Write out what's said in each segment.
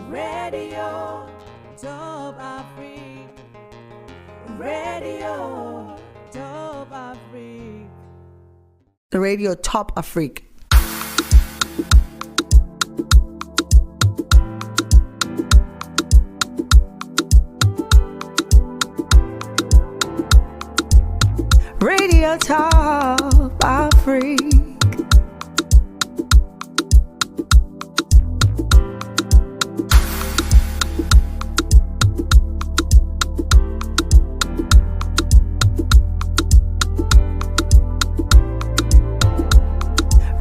Radio TopAfric. Radio TopAfric. The radio TopAfric. Radio TopAfric.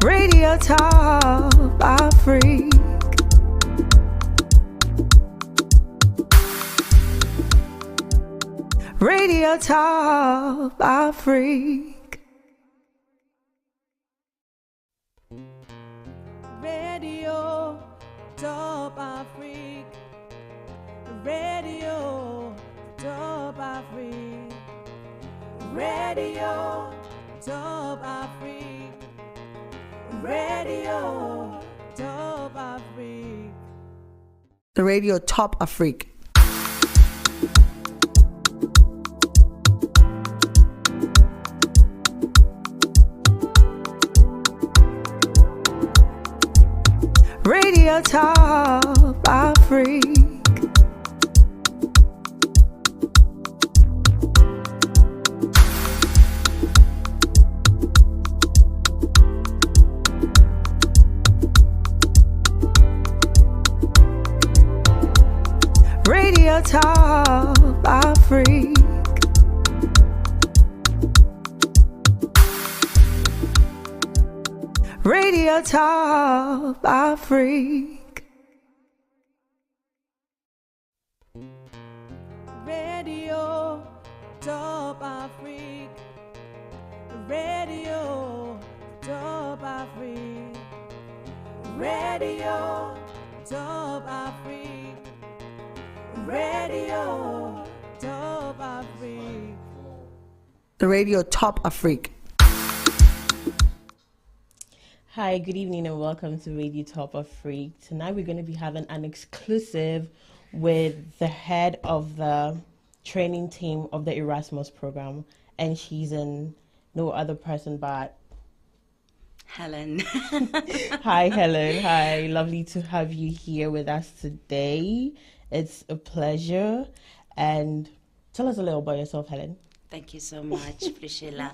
Radio TopAfric. Radio TopAfric. Radio TopAfric. Radio TopAfric. Radio TopAfric. Radio TopAfric. The radio TopAfric. Radio TopAfric. Radio TopAfric. Radio TopAfric. Radio TopAfric. Radio TopAfric. Radio TopAfric. Radio TopAfric. The radio TopAfric. Hi, good evening and welcome to Radio TopAfric. Tonight we're going to be having an exclusive with the head of the training team of the Erasmus program, and she's in no other person but Helen. Hi, Helen. Hi, lovely to have you here with us today. It's a pleasure. And tell us a little about yourself, Helen. Thank you so much, Priscilla,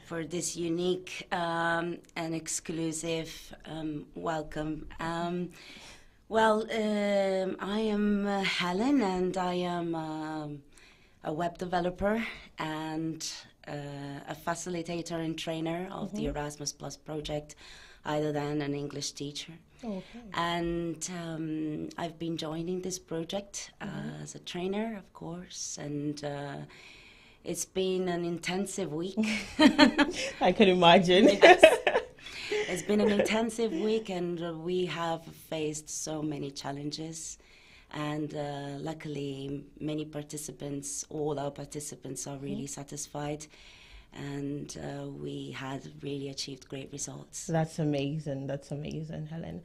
for this unique and exclusive welcome. I am Helen, and I am a web developer and a facilitator and trainer of the Erasmus Plus project, other than an English teacher. Okay. And I've been joining this project as a trainer, of course, and it's been an intensive week. I can imagine. Yes. It's been an intensive week, and we have faced so many challenges. And luckily, many participants, all our participants are really satisfied. And we had really achieved great results. That's amazing. That's amazing, Helen.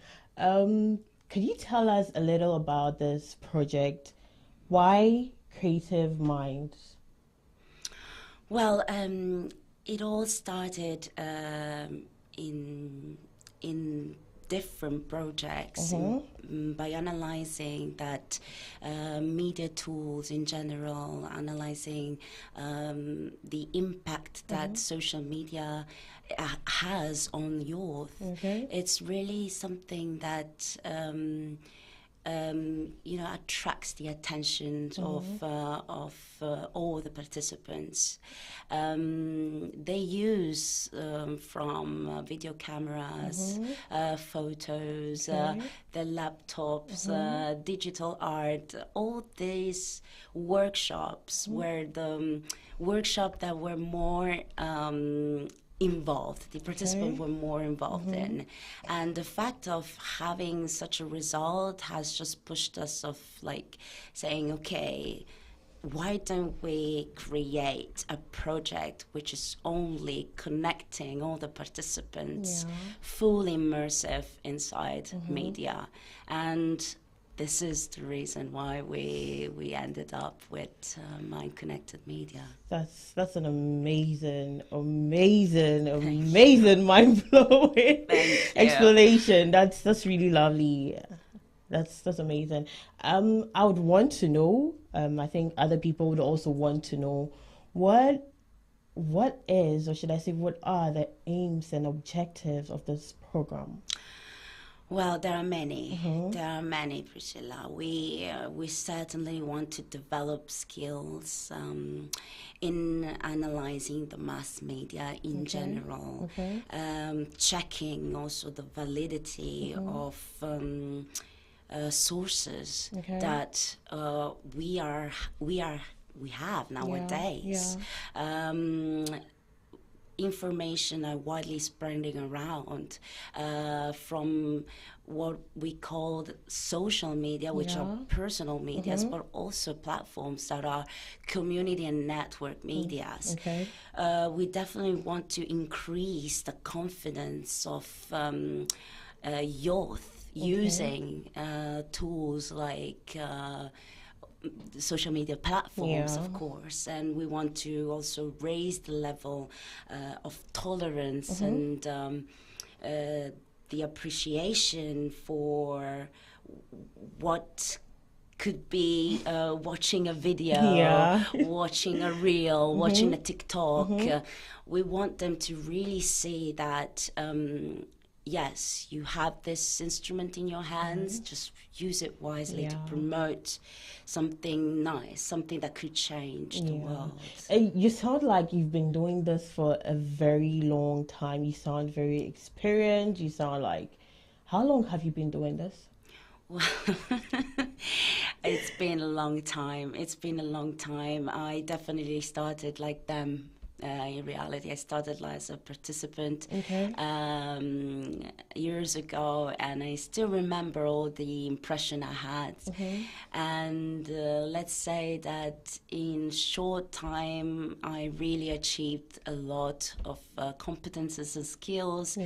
Could you tell us a little about this project? Why Creative Minds? Well, it all started in different projects by analyzing that media tools in general, analyzing the impact that social media has on youth. It's really something that attracts the attention of all the participants. They use from video cameras, photos, their laptops, digital art, all these workshops where the workshop that were more involved, the participants were more involved in, and the fact of having such a result has just pushed us of like saying, okay, why don't we create a project which is only connecting all the participants, fully immersive inside media. And this is the reason why we ended up with Mind Connected Media. That's an amazing mind-blowing explanation. That's really lovely. That's amazing. I would want to know, I think other people would also want to know, what is, or should I say, what are the aims and objectives of this program? Well, there are many. There are many, Priscilla. We certainly want to develop skills in analyzing the mass media in general, checking also the validity of sources that we have nowadays. Information are widely spreading around from what we call social media, which are personal medias, but also platforms that are community and network medias. We definitely want to increase the confidence of youth using tools like social media platforms, of course, and we want to also raise the level of tolerance and the appreciation for what could be watching a video, watching a reel, watching a TikTok. We want them to really see that yes, you have this instrument in your hands, just use it wisely to promote something nice, something that could change the world. You sound like you've been doing this for a very long time. You sound very experienced. You sound like, how long have you been doing this? Well, it's been a long time. It's been a long time. I definitely started like them. In reality, I started as a participant years ago, and I still remember all the impression I had. And let's say that in short time, I really achieved a lot of competences and skills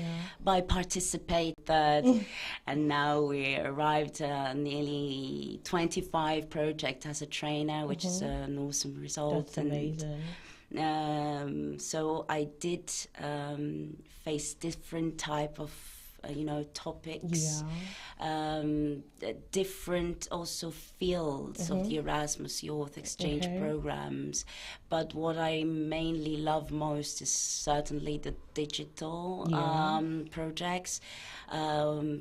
by participating. And now we arrived at nearly 25 projects as a trainer, which is an awesome result. That's amazing. So I did face different type of topics, different also fields of the Erasmus Youth Exchange programs. But what I mainly love most is certainly the digital projects,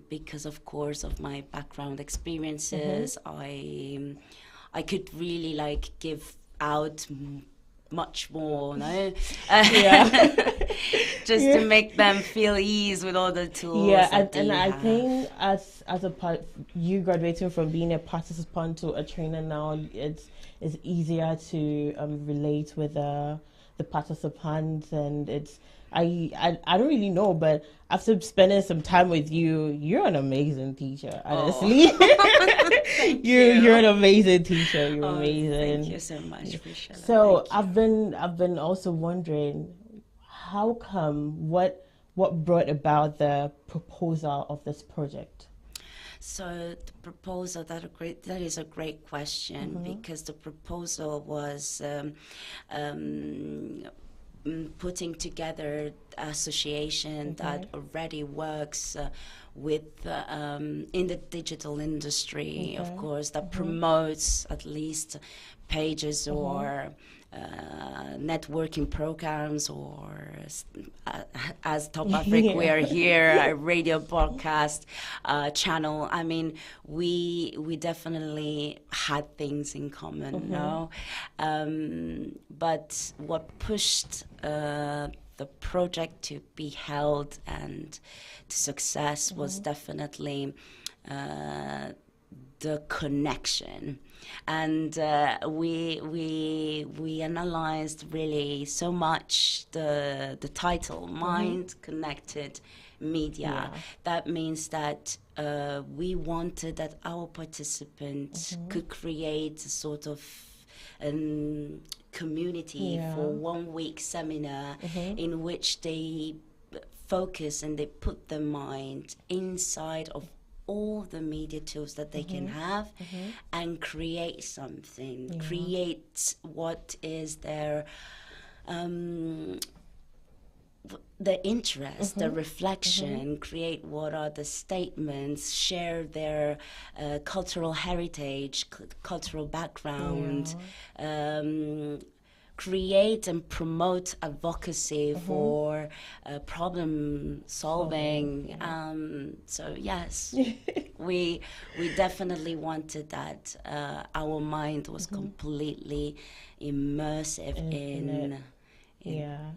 because of course of my background experiences, I could really like give out much more, no? Just to make them feel ease with all the tools. And I think as a part, you graduating from being a participant to a trainer now, it's easier to relate with the participants, and it's I don't really know, but after spending some time with you, you're an amazing teacher, honestly. You're an amazing teacher. You're amazing. Thank you so much, Michelle. So I've been also wondering, how come, what brought about the proposal of this project? So the proposal, that is a great question, because the proposal was putting together an association that already works with in the digital industry, of course, that promotes at least pages or networking programs, or as TopAfric, we are here, a radio broadcast channel. I mean, we definitely had things in common, no? But what pushed the project to be held and to success was definitely the connection. And we analyzed really so much the title, Mind Connected Media. That means that we wanted that our participants could create a sort of community for 1 week seminar in which they focus and they put their mind inside of all the media tools that they can have and create something, create what is their the interest, the reflection, create what are the statements, share their cultural heritage, cultural background, create and promote advocacy for problem solving. So yes, we definitely wanted that. Our mind was completely immersive in.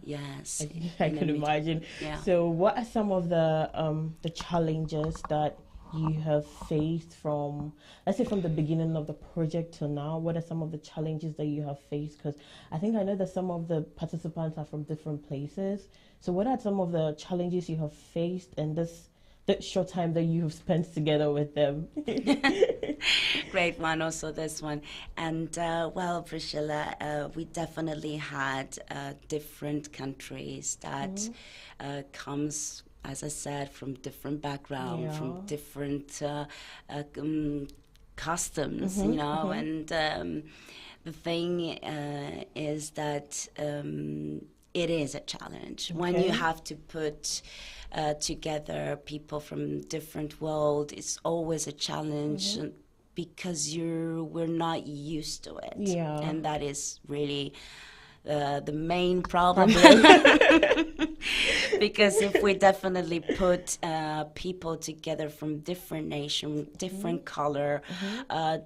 Yes. I can imagine. Yeah. So, what are some of the challenges that you have faced from, let's say, from the beginning of the project till now? What are some of the challenges that you have faced? Because I think I know that some of the participants are from different places. So, what are some of the challenges you have faced in this short time that you have spent together with them? Great one, also this one. And well, Priscilla, we definitely had different countries that comes, as I said, from different background, from different customs, you know. And the thing is that it is a challenge when you have to put together people from different world. It's always a challenge because we're not used to it, and that is really the main problem. Because if we definitely put people together from different nation, different color,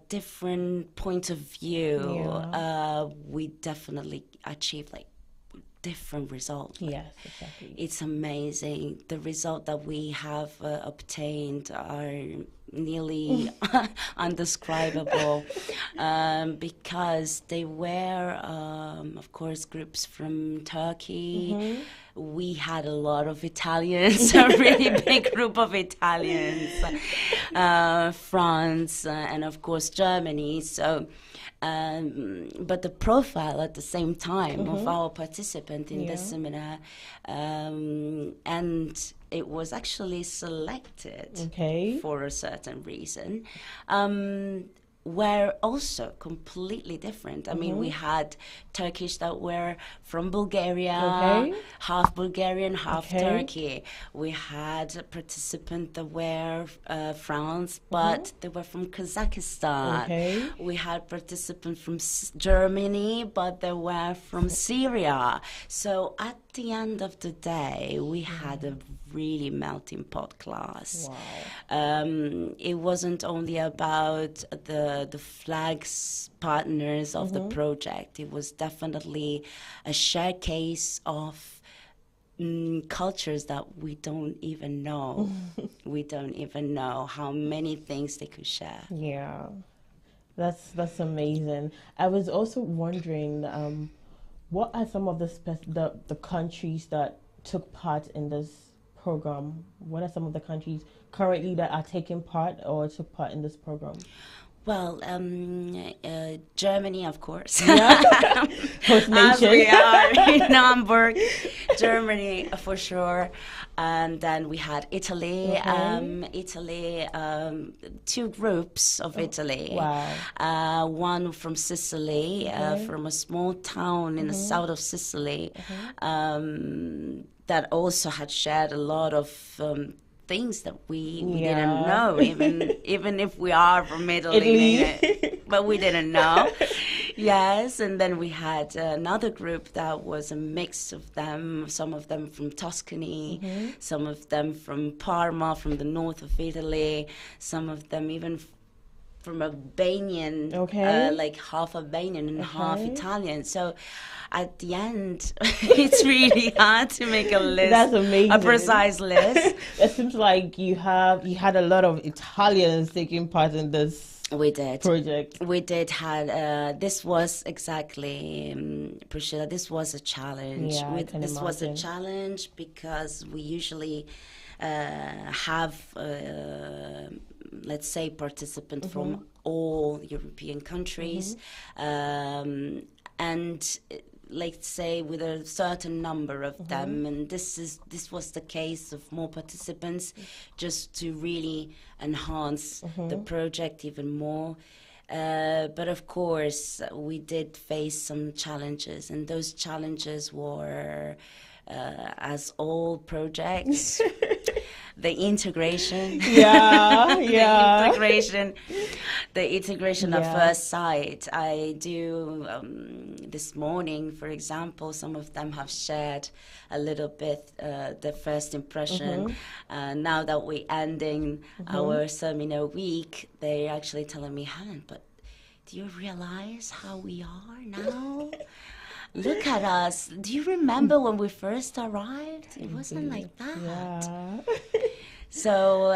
different point of view, we definitely achieve like different result. Yes, exactly. It's amazing. The result that we have obtained are nearly undescribable, because they were, of course, groups from Turkey. We had a lot of Italians, a really big group of Italians, France, and of course Germany. So, but the profile at the same time of our participant in this seminar, and it was actually selected for a certain reason, were also completely different. I mean, we had Turkish that were from Bulgaria, half Bulgarian, half Turkey. We had a participant that were France, but they were from Kazakhstan. We had participants from Germany, but they were from Syria. So at the end of the day, we had a really melting pot class. It wasn't only about the flags partners of the project. It was definitely a shared case of cultures that we don't even know. We don't even know how many things they could share. Yeah, that's amazing. I was also wondering, what are some of the countries that took part in this program? What are some of the countries currently that are taking part or took part in this program? Well, Germany, of course. Host nation. As we are in Hamburg, Germany for sure. And then we had Italy. Two groups of Italy. Wow. One from Sicily, from a small town in the south of Sicily, that also had shared a lot of things that we didn't know, even if we are from Italy. But we didn't know. Yes, and then we had another group that was a mix of them, some of them from Tuscany, some of them from Parma, from the north of Italy, some of them even from Albanian, like half Albanian and half Italian. So at the end, it's really hard to make a list. That's amazing. A precise list. It seems like you had a lot of Italians taking part in this. We did. Project. We did had, this was exactly, Priscilla, this was a challenge. Yeah, This was a challenge because we usually have, let's say, participants from all European countries. And let's say, with a certain number of them, and this was the case of more participants, just to really enhance the project even more. But of course, we did face some challenges, and those challenges were, as all projects, the integration. Yeah, The integration at first sight. I do, this morning, for example, some of them have shared a little bit the first impression. Now that we're ending our seminar week, they're actually telling me, Helen, but do you realize how we are now? Look at us. Do you remember when we first arrived? It wasn't like that. Yeah. So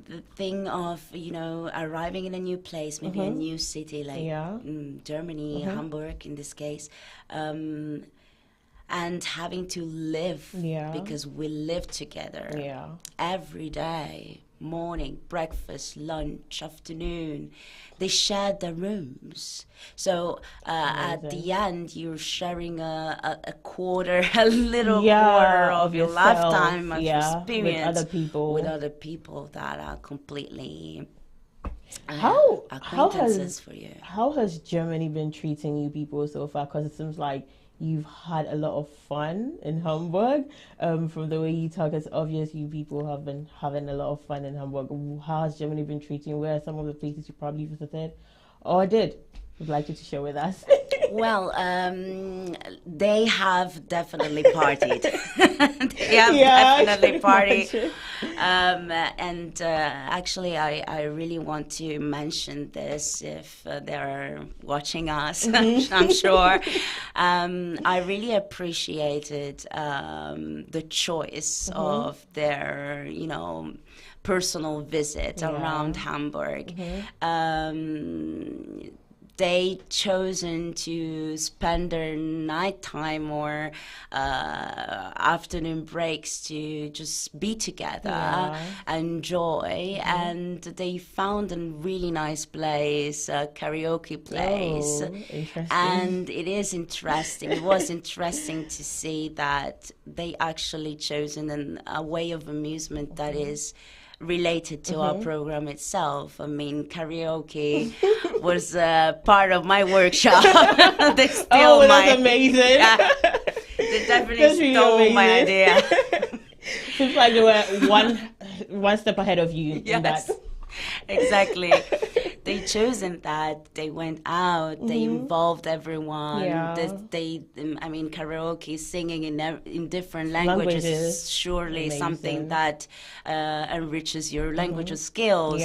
the thing of, arriving in a new place, maybe a new city like Germany, Hamburg in this case, and having to live, because we live together every day, morning, breakfast, lunch, afternoon. They shared their rooms. So at the end, you're sharing a quarter, a little quarter of your lifetime of experience with other people that are completely acquaintances for you. How has Germany been treating you people so far? Because it seems like you've had a lot of fun in Hamburg. From the way you talk, it's obvious you people have been having a lot of fun in Hamburg. How has Germany been treating you? Where are some of the places you probably visited or did? Would like you to share with us. Well, they have definitely partied. They have definitely partied. And actually, I really want to mention this if they're watching us, I'm sure. I really appreciated the choice of their, personal visit around Hamburg. They chosen to spend their nighttime or afternoon breaks to just be together, enjoy, and they found a really nice place, a karaoke place. And it is interesting. It was interesting to see that they actually chosen a way of amusement that is related to our program itself. I mean, karaoke was part of my workshop. They stole that's amazing. They definitely stole my idea. Seems like they were one step ahead of you in that. Exactly. They chosen that. They went out. They involved everyone. Karaoke, singing in different languages is surely something that enriches your language skills.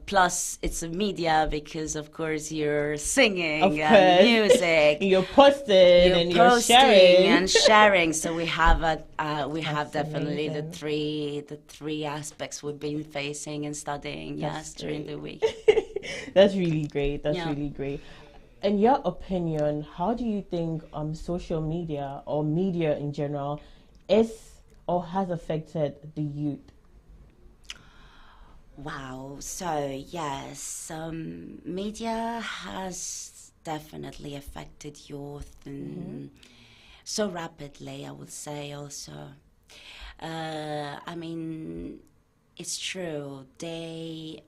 Plus, it's a media because, of course, you're singing and music. You're posting you're sharing. So we have definitely amazing. the three aspects we've been facing and studying. During the week. That's really great. That's really great. In your opinion, how do you think social media or media in general is or has affected the youth? Wow. So yes, media has definitely affected youth and so rapidly, I would say also. It's true. There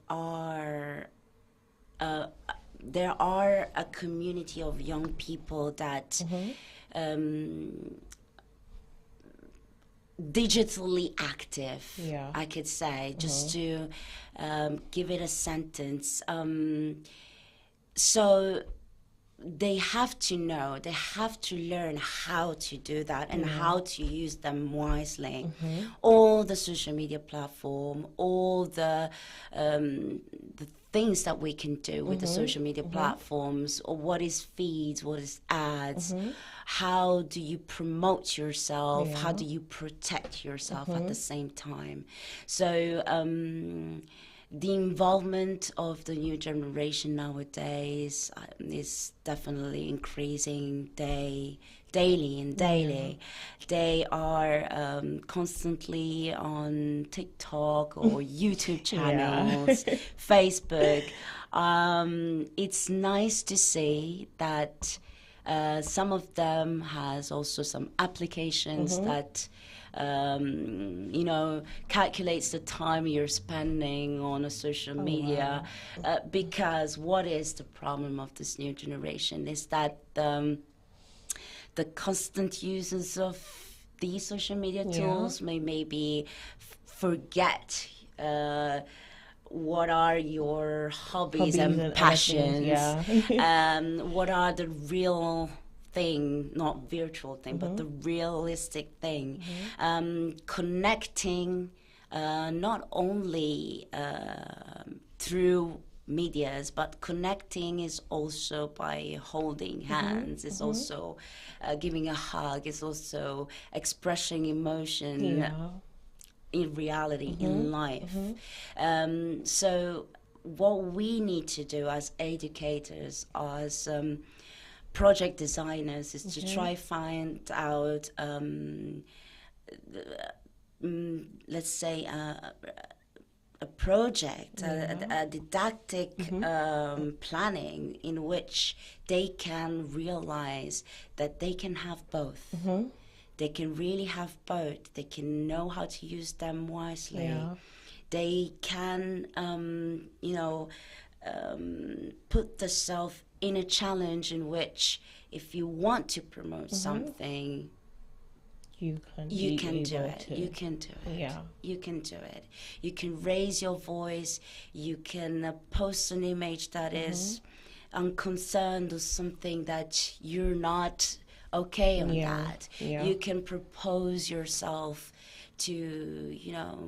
are a community of young people that digitally active, I could say, just to give it a sentence. So they have to know, they have to learn how to do that and how to use them wisely. All the social media platform, all the things that we can do with the social media platforms, or what is feeds, what is ads, how do you promote yourself, how do you protect yourself at the same time. So the involvement of the new generation nowadays is definitely increasing daily. They are constantly on TikTok or YouTube channels, Facebook. It's nice to see that Some of them has also some applications that calculates the time you're spending on a social media. Because what is the problem of this new generation is that the constant uses of these social media tools may maybe forget what are your hobbies and passions, what are the real thing, not virtual thing, but the realistic thing. Connecting not only through medias, but connecting is also by holding hands, is also giving a hug, is also expressing emotion in reality, in life. So what we need to do as educators, as project designers, is to try find out, let's say, a project, a didactic planning in which they can realize that they can have both. They can really have both. They can know how to use them wisely. They can, put themselves in a challenge in which if you want to promote something, you can do it. You can do it. Yeah. You can do it. You can raise your voice. You can post an image that is unconcerned or something that you're not okay on that. You can propose yourself to,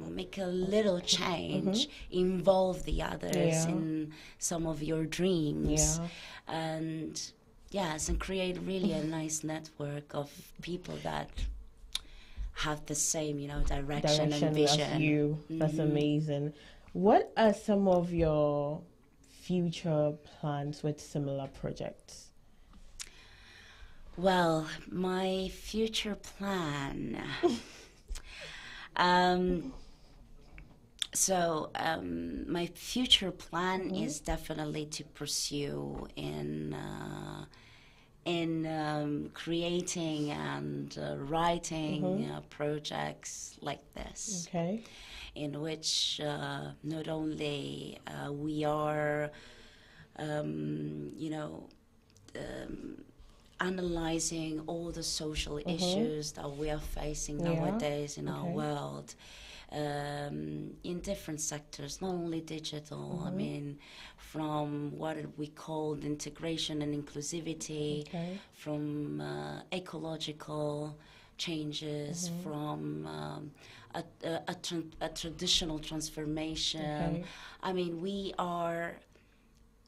make a little change, involve the others in some of your dreams. And yes, and create really a nice network of people that have the same, direction and vision. As you. That's amazing. What are some of your future plans with similar projects? Well, my future plan. My future plan is definitely to pursue in creating and writing projects like this, in which not only we are, analyzing all the social issues that we are facing nowadays in our world, in different sectors, not only digital. I mean, from what we call integration and inclusivity, from ecological changes, from a traditional transformation. I mean, we are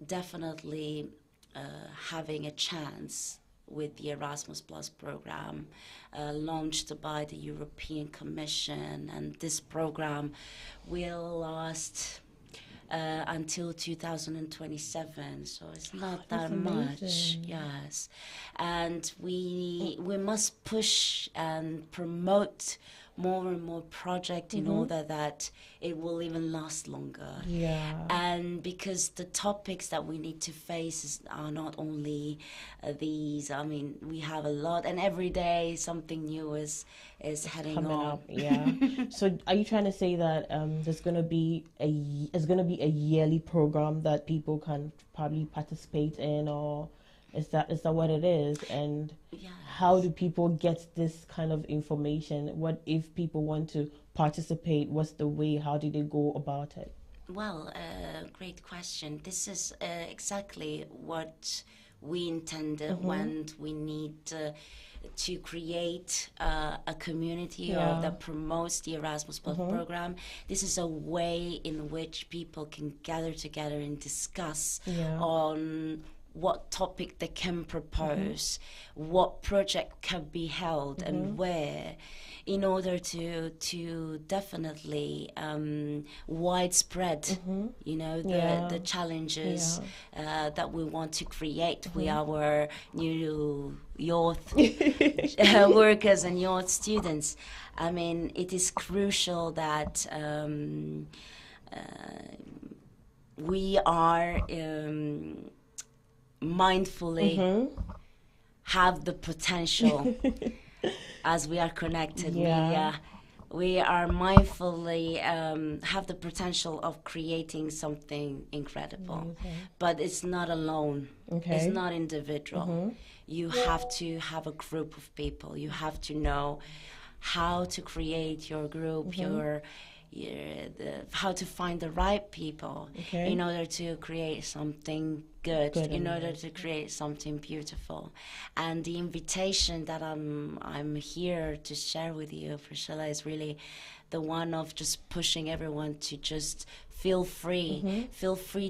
definitely having a chance with the Erasmus Plus program, launched by the European Commission, and this program will last until 2027, so it's not that much. Yes, and we must push and promote more and more projects in order that it will even last longer. And because the topics that we need to face are not only these. I mean, we have a lot, and every day something new is heading coming on. up. So are you trying to say that there's going to be a yearly program that people can probably participate in, or is that what it is? And how do people get this kind of information? What if people want to participate? What's the way? How do they go about it? Well, great question. This is exactly what we intended when we need to create a community that promotes the Erasmus Plus program. This is a way in which people can gather together and discuss on what topic they can propose, what project can be held, and where, in order to definitely widespread, the challenges that we want to create with our new youth workers and youth students. I mean, it is crucial that we are mindfully have the potential as we are connected media. We are mindfully have the potential of creating something incredible, but it's not alone. It's not individual. You have to have a group of people. You have to know how to create your group, how to find the right people in order to create something good, in order to create something beautiful. And the invitation that I'm here to share with you, Priscilla, is really the one of just pushing everyone to just feel free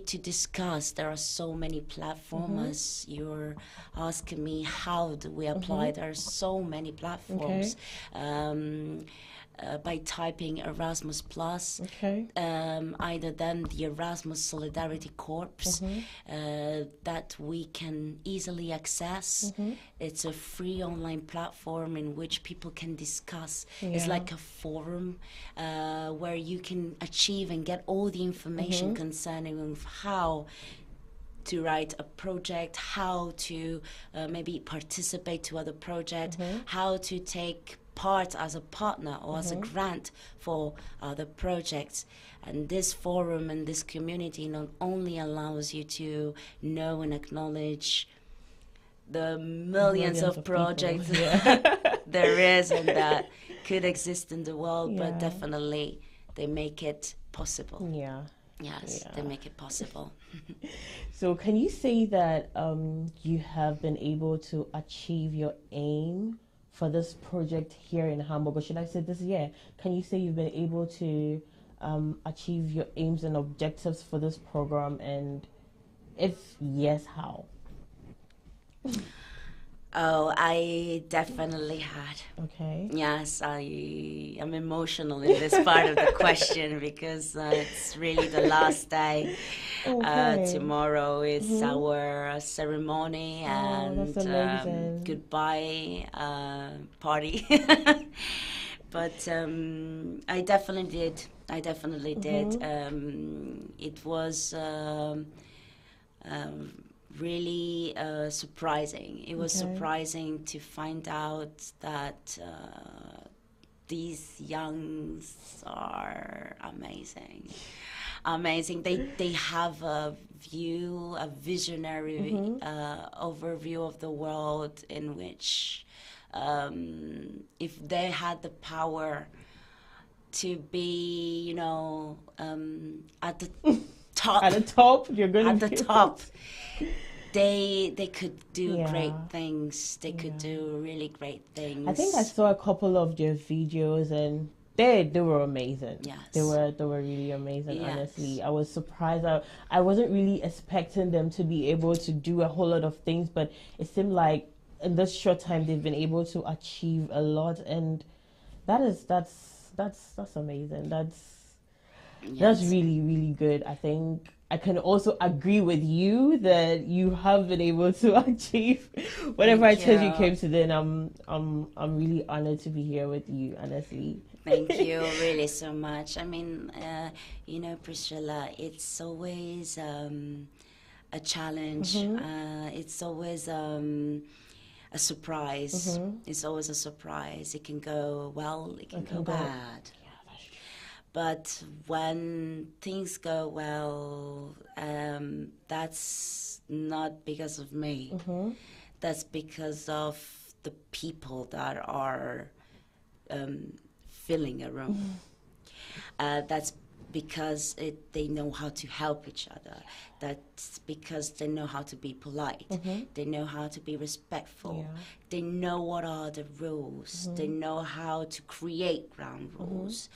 to discuss. There are so many platforms. As you're asking me, how do we apply? There are so many platforms. By typing Erasmus Plus, either then the Erasmus Solidarity Corps that we can easily access. It's a free online platform in which people can discuss. It's like a forum where you can achieve and get all the information concerning how to write a project, how to maybe participate to other projects, how to take part as a partner or as a grant for other projects. And this forum and this community not only allows you to know and acknowledge the millions of projects there is and that could exist in the world, but definitely they make it possible. They make it possible. So can you say that you have been able to achieve your aim for this project here in Hamburg, or should I say this year? Can you say you've been able to achieve your aims and objectives for this program, and if yes, how? Oh, I definitely had. Okay. Yes, I am emotional in this part of the question because it's really the last day. Tomorrow is our ceremony and goodbye party. But I definitely did. It was really surprising. It was surprising to find out that these youngs are amazing. They have a view, a visionary overview of the world in which if they had the power to be, at the top. At the top, you're going at the top. They could do great things. They could do really great things. I think I saw a couple of their videos and they were amazing. Yes. They were really amazing, Yes. honestly. I was surprised. I wasn't really expecting them to be able to do a whole lot of things, but it seemed like in this short time they've been able to achieve a lot, and that's amazing. That's really, really good. I think I can also agree with you that you have been able to achieve whatever it is you came to do, and I'm really honored to be here with you, honestly. Thank you really so much. I mean, Priscilla, it's always a challenge. It's always a surprise. It's always a surprise. It can go well, it can go bad. But when things go well, that's not because of me. That's because of the people that are filling a room. That's because they know how to help each other. That's because they know how to be polite. They know how to be respectful. They know what are the rules. They know how to create ground rules.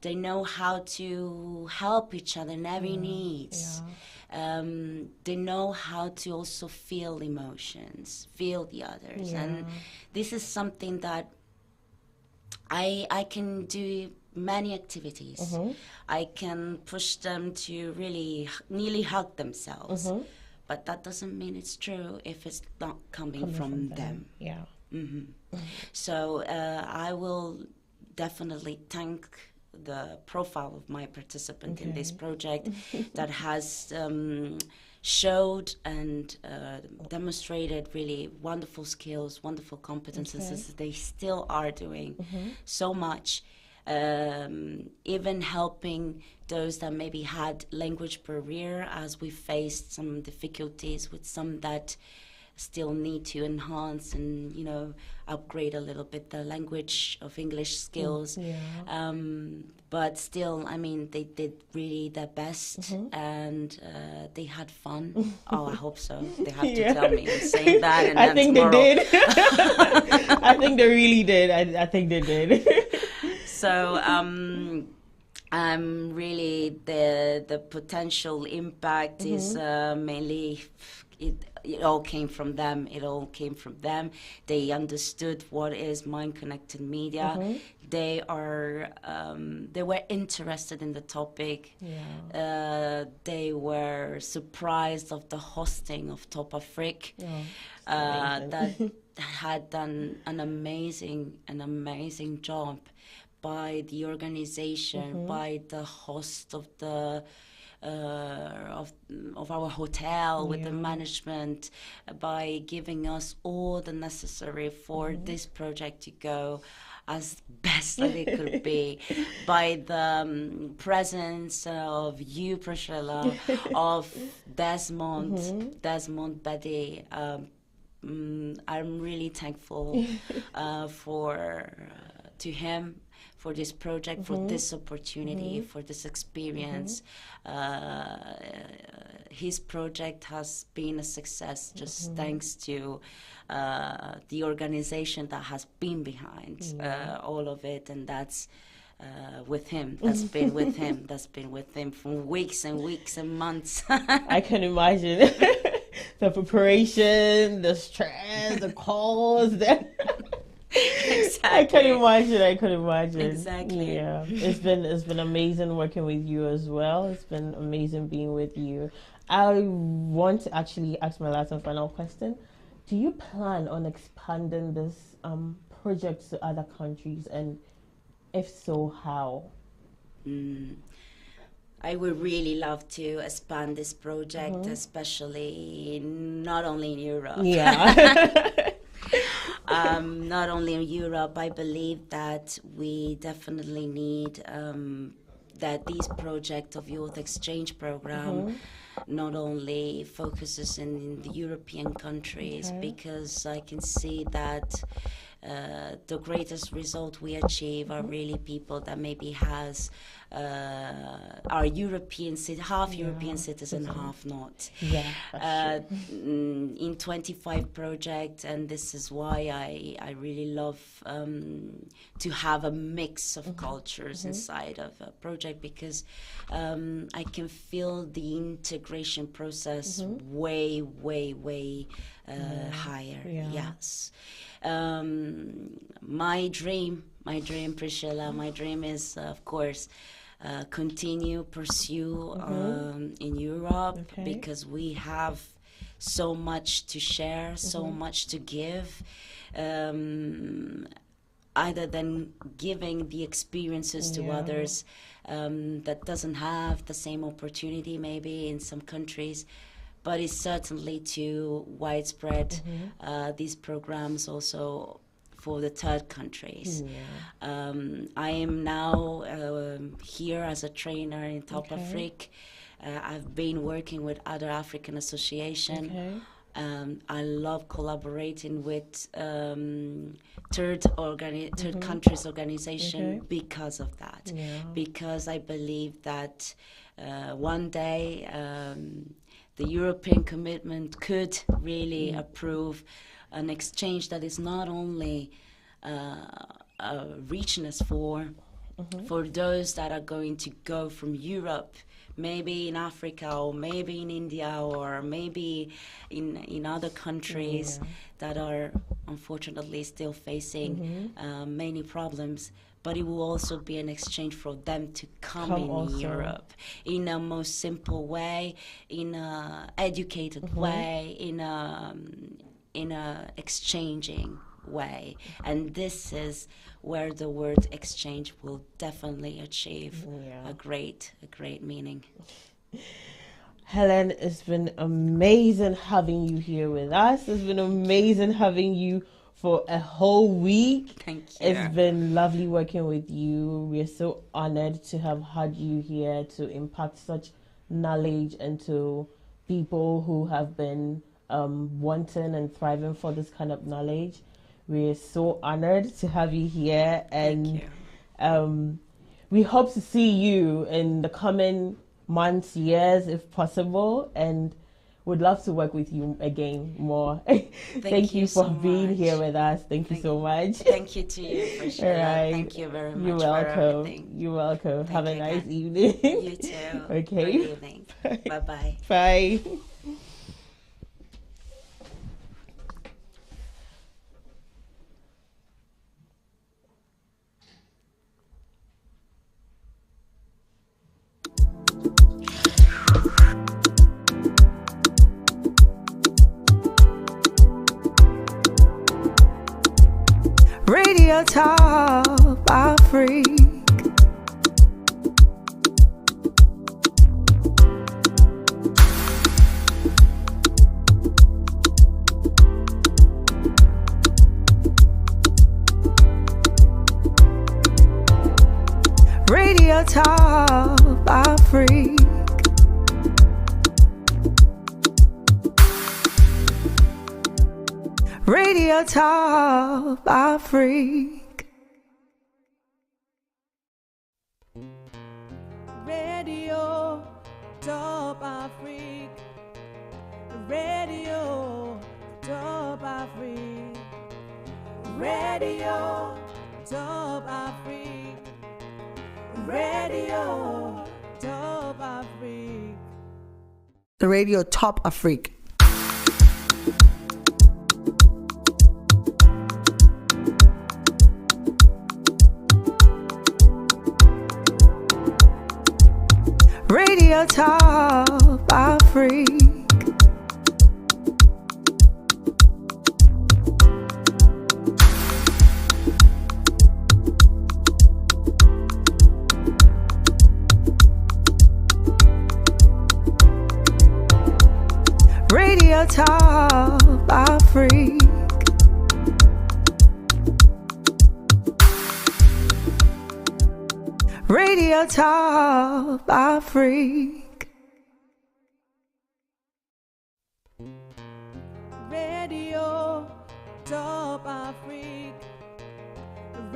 They know how to help each other in every needs. They know how to also feel emotions, feel the others. And this is something that I can do many activities. I can push them to really nearly hug themselves. But that doesn't mean it's true if it's not coming from them. So I will definitely thank the profile of my participant in this project that has showed and demonstrated really wonderful skills, wonderful competences. Okay. They still are doing so much, even helping those that maybe had language barrier, as we faced some difficulties with some that still need to enhance and, you know, upgrade a little bit the language of English skills. Yeah. But still, I mean, they did really their best, and they had fun. Oh, I hope so. They have to tell me I'm saying that, and I then think tomorrow. they did. I think they really did. I think they did. So, really the potential impact is mainly it all came from them. It all came from them. They understood what is mind-connected media. They are they were interested in the topic. Yeah. They were surprised of the hosting of TopAfric. That had done an amazing job by the organization, by the host of the of our hotel, with the management, by giving us all the necessary for this project to go as best as it could be, by the presence of you, Priscilla, of Desmond Betty. I'm really thankful to him for this project, for this opportunity, for this experience. His project has been a success just thanks to the organization that has been behind all of it, and that's with him. That's been with him. That's been with him for weeks and weeks and months. I can imagine the preparation, the stress, the calls. Exactly. I could imagine. Exactly. Yeah. It's been amazing working with you as well. It's been amazing being with you. I want to actually ask my last and final question. Do you plan on expanding this project to other countries, and if so, how? I would really love to expand this project, especially not only in Europe. Yeah. Not only in Europe. I believe that we definitely need that this project of youth exchange program not only focuses in the European countries, because I can see that the greatest result we achieve are really people that maybe are European, half European citizen, half not. Yeah. In 25 project, and this is why I really love to have a mix of cultures inside of a project, because I can feel the integration process way higher. Yes. My dream, Priscilla, my dream is, of course, pursue in Europe, because we have so much to share, so much to give, either than giving the experiences to others that doesn't have the same opportunity maybe in some countries, but it's certainly to widespread these programs also for the third countries. I am now here as a trainer in TopAfric. I've been working with other African associations. I love collaborating with third countries organization because of that. Because I believe that one day the European commitment could really approve an exchange that is not only a richness for those that are going to go from Europe, maybe in Africa or maybe in India or maybe in other countries that are unfortunately still facing many problems, but it will also be an exchange for them to come in Europe in a most simple way, in a educated way, in a exchanging way. And this is where the word exchange will definitely achieve a great meaning. Helen, it's been amazing having you here with us. It's been amazing having you for a whole week. Thank you. It's been lovely working with you. We're so honored to have had you here to impact such knowledge into people who have been wanting and thriving for this kind of knowledge. We're so honored to have you here, and we hope to see you in the coming months, years, if possible, and would love to work with you again more. Thank you for being here with us. Thank you so much. Thank you to you for sure. Right. Thank you very much. You're welcome. You're welcome. Have a nice evening. You too. Okay. Good evening. Bye-bye. Bye. Radio TopAfric. Radio TopAfric. Radio TopAfric. Radio TopAfric. Radio TopAfric. Radio TopAfric. Radio TopAfric. The Radio TopAfric. Radio TopAfric. Radio TopAfric. Radio TopAfric. Radio TopAfric. Radio TopAfric.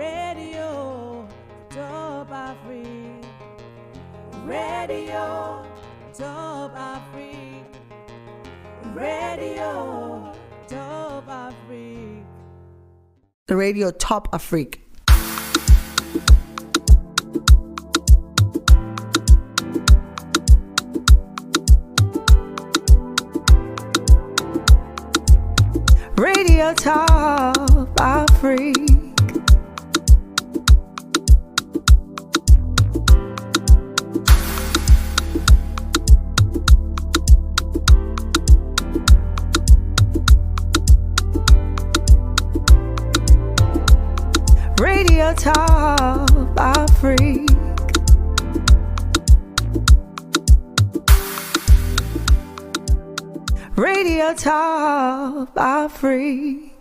Radio TopAfric. Radio TopAfric. The Radio TopAfric. Radio TopAfric. Radio TopAfric. Radio TopAfric.